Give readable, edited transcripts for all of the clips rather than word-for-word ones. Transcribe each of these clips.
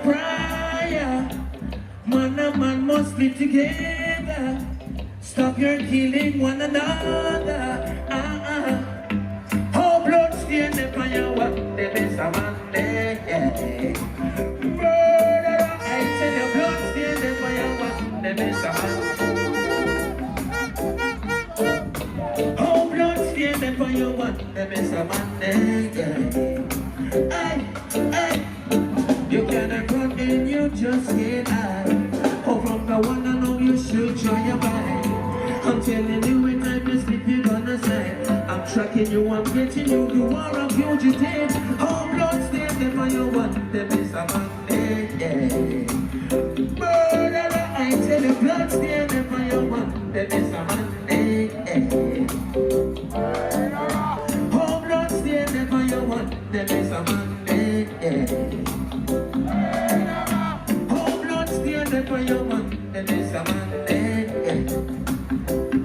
prayer. Man and man must live together. Stop your killing one another. Oh, blood stain the fire, what them is a man there. Murder, I tell you, blood stain the fire, what them is a man. Oh, blood stain the fire, what them is a man there. Hey, you cannot run in, you just get high. Oh, from the one I know you should try your body. I'm telling you, when time is sleep, you're gonna say, I'm tracking you, I'm getting you, you are a fugitive. Oh, blood stain the fire, what them is a man there. Murderer, I tell you, blood stain the fire, what them is a man there. Oh, blood stain the fire, what them is a man there. Oh, blood stain the fire, what them is a man there.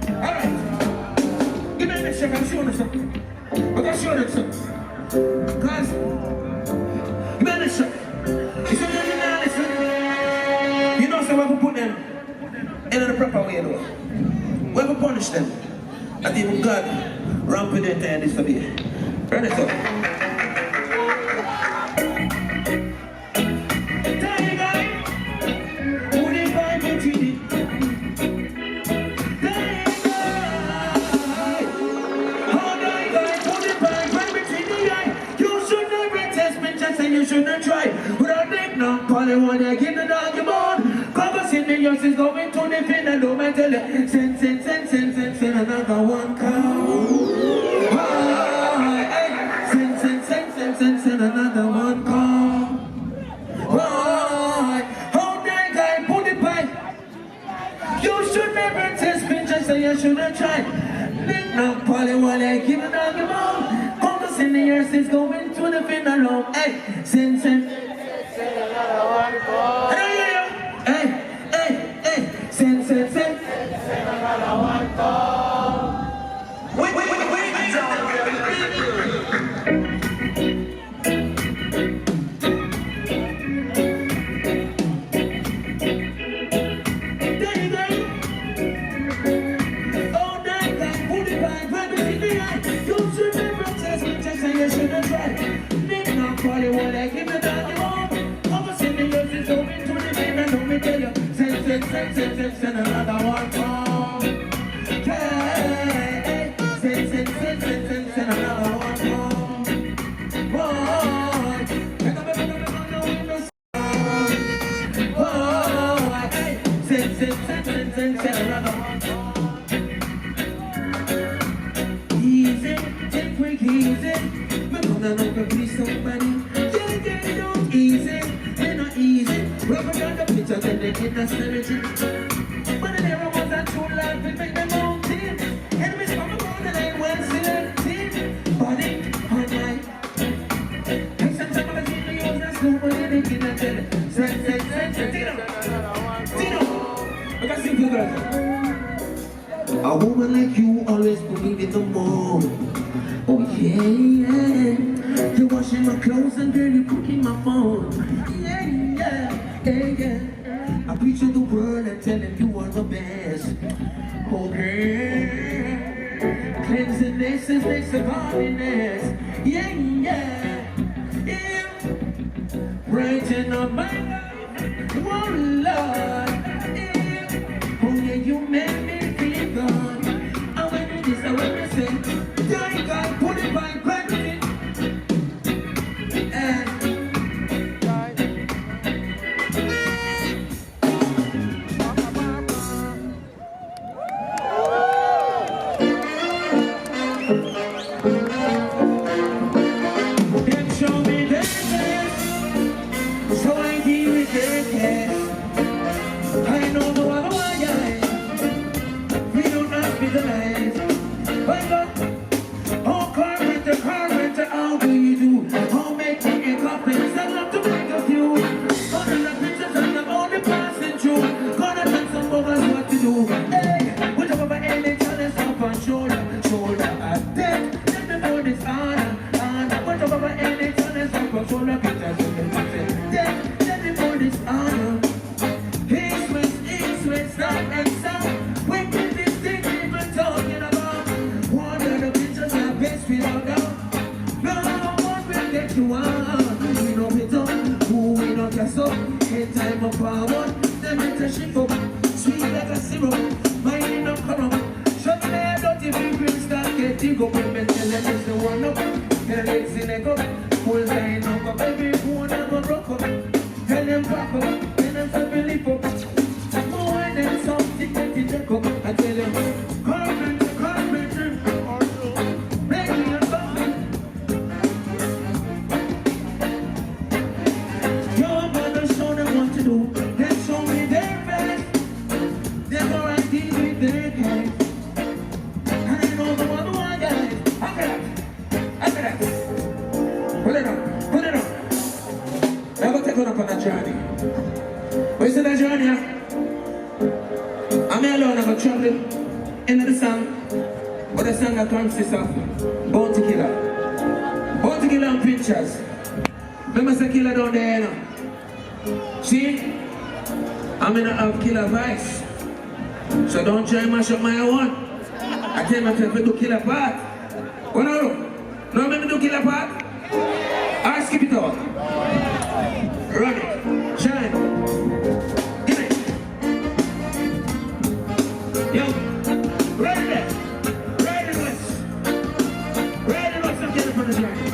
Alright, give me a check, I'm showing you something. I'm gonna show you something. Guys, give me a check. You see, you know, so we have to put them in the proper way, though. We have to punish them. And even God ramp with their time this to be. Run it up. You shouldn't try. Without dick now, Polly wanna give the dog your bone. Cause in the yours is going to the fin and don't tell you. Send another one come. Send another one come. How that guy put it by. You should never test me, just say you shouldn't try. Dick now, Polly wanna give the dog your bone. In the years is going to the funeral. Hey, send another one call. Hey, send another one call. Wait. Send another one come. Hey, send another one come. Boy, send another one come. Easy, take quick, easy. We're gonna know please somebody. Don't easy, they're not easy. Rubber down the picture, then they get the sanity. Bandelero was a true life, we make them mountain. Enemies from the road and ain't well selected. Body on night. Take some time of the team to use that slow money, they get that tell it. Send, Tino. I got simple girls. A woman like you always put me in the mood. Oh yeah. You're washing my clothes and girl, you're cooking my phone. Yeah. I preach to the world and tell them you are the best. Okay. Cleansiness is next to godliness. Yeah. Brighten up my life. Oh Lord. Yeah. Oh yeah, you make me feel good. I went to this, I went to say, die God, put it by gravity. Carpenter, how do you do? How make me a copy? Stand up to make a few. Gonna let pictures and I'm only passing through. Gonna tell some of us what to do. Hey, put up my head and turn us up on shoulder at deck. Let me know this honor. Put up my head and turn us up on shoulder. Pictures and deck. Let me know get you on. We no pit up, who we no gas up. In time of forward, them it a ship up. Sweet like a syrup, mine no come up. Shut me head out if you bring start get dig up. When me tell them it's the one up, and it's in a go. Full line up, baby, phone and go rock up. Tell them back up, tell them to believe up. More than something that you check up. I tell them, Carpenter, Carpenter, make me a something. You're gonna show them what to do. Then show me their best. They're gonna deal with their case. And I know the one guys. After that. Pull it up. Now go take one up on a journey. What is that journey? I'm alone, I'm going to travel into the song. But the song that consists of Bounty Killer. Bounty Killer and pictures. Remember the killer down there, you know? See? I'm going to have killer vibes. So don't try and mash up my own. I tell myself to do killer part. What now? No, I'm going to do killer part? I'll skip it out. Run it. Shine. Give it. Yo. Right in there. Right in west. Right in west. I'm getting from the journey.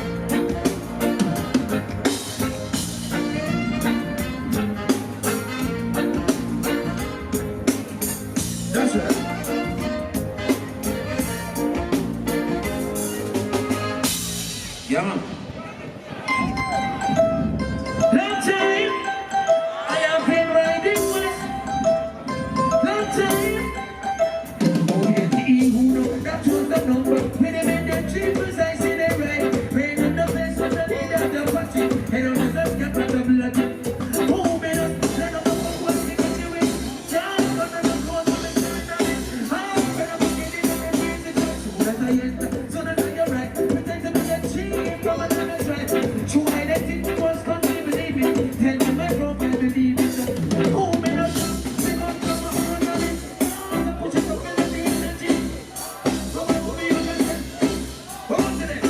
That's right. Yeah, man. Long time I have been riding west. Long time. Oh, Benti Uno, that was the number. When they made the cheapers, I see them right. Rain on the place of the leader of the party. Head on the left, get back the blood. Oh, man, turn up the phone, what's the good you in? Down, but I'm not going to make sure that it's hard. When I'm getting in the crazy place. So that I enter, so that you're right. Pretend to be a cheap from another tribe. True identity was conceived, believe me. Tell me my bro, I believe it. Oh, man, I'm sing up from my own running. Oh, put it up in the energy. Go back to me, you can say. Go on to them.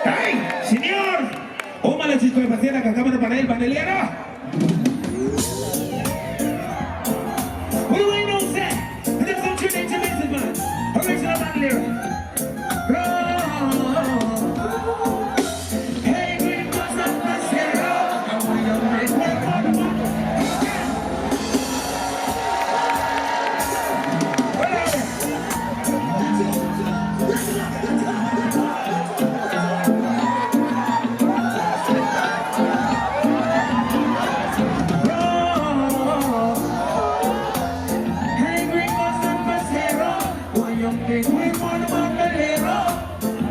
¡Ay, señor! Un malachisco de paciente que acabamos para el Bandelero. What do I know, sir? There's some true nature message, man. Original Bandelero. Hey, green was up the zero. And we are making one.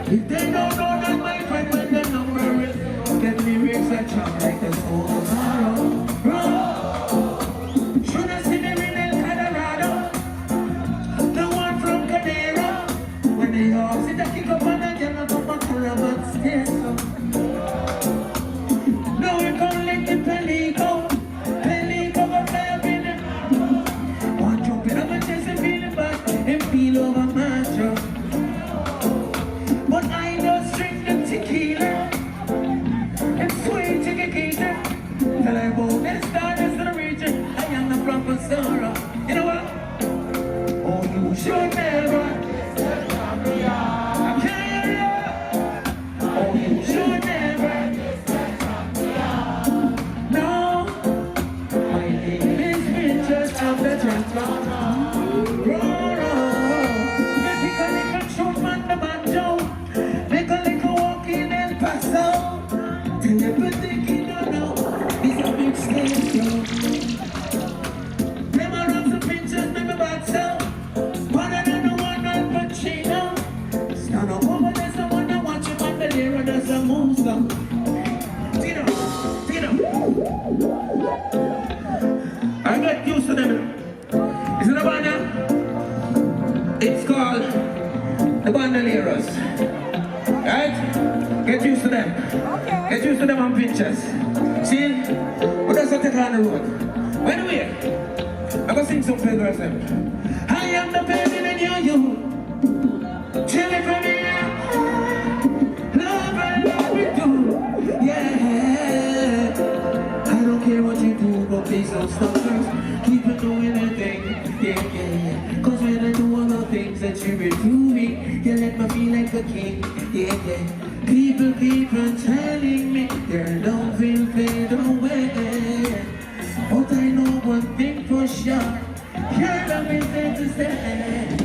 If they don't know that, my friend, when the number is, let me raise a chop like the soul of tomorrow. Should I see them in El Colorado? The one from Cadero. When they all sit and kick up on the girl up on Calabat Station. Now we come like the Pelico. Pelico go fly up in the one jump in up and chase and feel it back and feel over my job. But I just Right? Get used to them. Okay. Get used to them on pictures. See? But that's what take on the road. By the way, I'm gonna sing some Pedro FM. I am the baby and you're you. Chilling for me now. Love and love we do. Yeah. I don't care what you do, but please don't stop first. Keep on doing the thing. Yeah. Cause when I do all the things that you do me, you let me feel like a king. Yeah. People keep on telling me their love will fade away. But I know one thing for sure, your love is there to stay.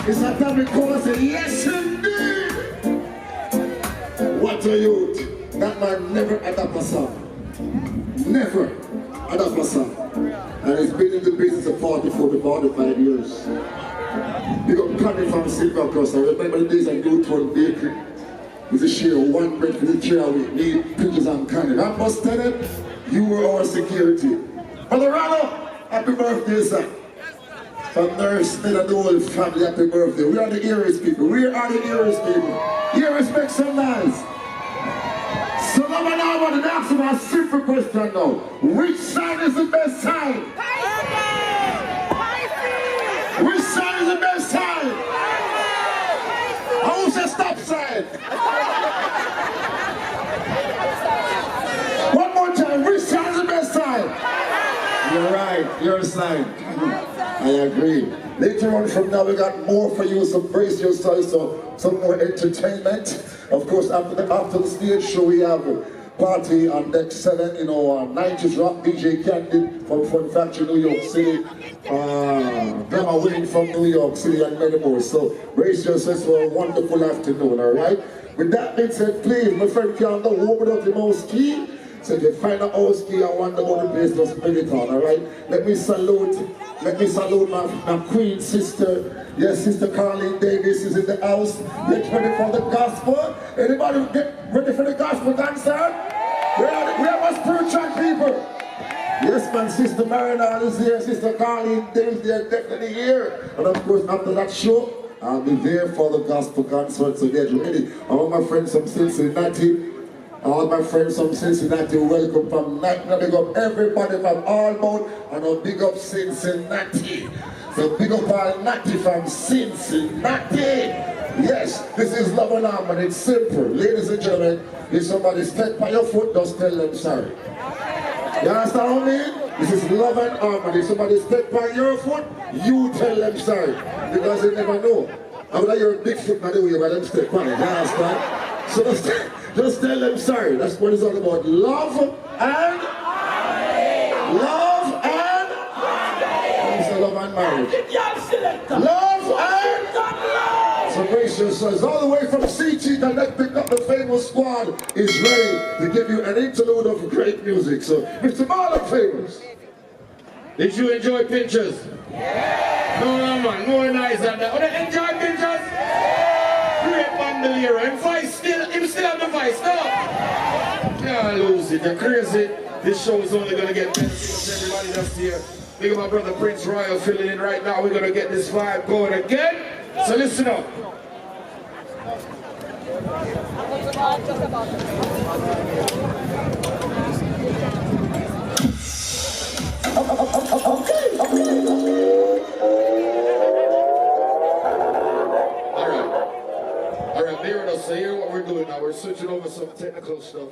It's a time because yes indeed. What a youth. That man never adapt a song. Never adapt a song. And he's been in the business of 44 to 45 years. He got coming from Silver Cross. I remember the days I go to a bakery. With a share one bread for the chair with me, pictures and candy. I must tell him, you were our security. Brother Rano, happy birthday, sir. From Nurse Smith and the whole family, happy birthday. We are the Eris people. We are the Eris people. Eris, make some noise. So now I want to ask you a simple question now. Which side is the best side? Which side is the best side? Who's the stop side? One more time. Which side is the best side? You're right. Your side. I agree. Later on from now, we got more for you, so brace yourselves, so some more entertainment. Of course, after the stage show, we have a party on deck 7, 90s rock DJ Candid from Fun Factory, New York City. Them are winning from New York City and many more. So brace yourselves for a wonderful afternoon, all right? With that being said, please, my friend, can't go home without the mouse key. So if you find a house key and want to go to the place, just bring it on, all right? Let me salute my queen sister. Yes, Sister Carleen Davis is in the house. Get ready for the gospel. Anybody get ready for the gospel concert? We are my spiritual people. Yes, man, Sister Marinal is here. Sister Carleen Davis, they are definitely here. And of course, after that show, I'll be there for the gospel concert. So get ready. All my friends from Cincinnati. All my friends from Cincinnati, welcome from night. Now big up everybody from Allmouth and I'll big up Cincinnati. So big up all Natty from Cincinnati. Yes, this is Love and Harmony. It's simple. Ladies and gentlemen, if somebody step by your foot, just tell them sorry. You understand what I mean? This is Love and Harmony. If somebody step by your foot, you tell them sorry. Because you never know. I would like your big foot by the way, but them step by it. You understand? So just tell them sorry. That's what it's all about. Love and love and love and marriage. Love and so So brace yourselves. All the way from CT, the Let Pick Up the Famous Squad is ready to give you an interlude of great music. So, Mr. Marlon Famous. Did you enjoy pictures? Yeah. No, man, more nice than that. Oh, they enjoy pictures? Yeah. Great Bandelero. And voice still, him still have the voice, no? Can't lose it, you're crazy. This show is only gonna get better. Everybody that's here. Big up my brother Prince Royal filling in right now. We're gonna get this vibe going again. So listen up. All right, bear with us. So here what we're doing now. We're switching over some technical stuff.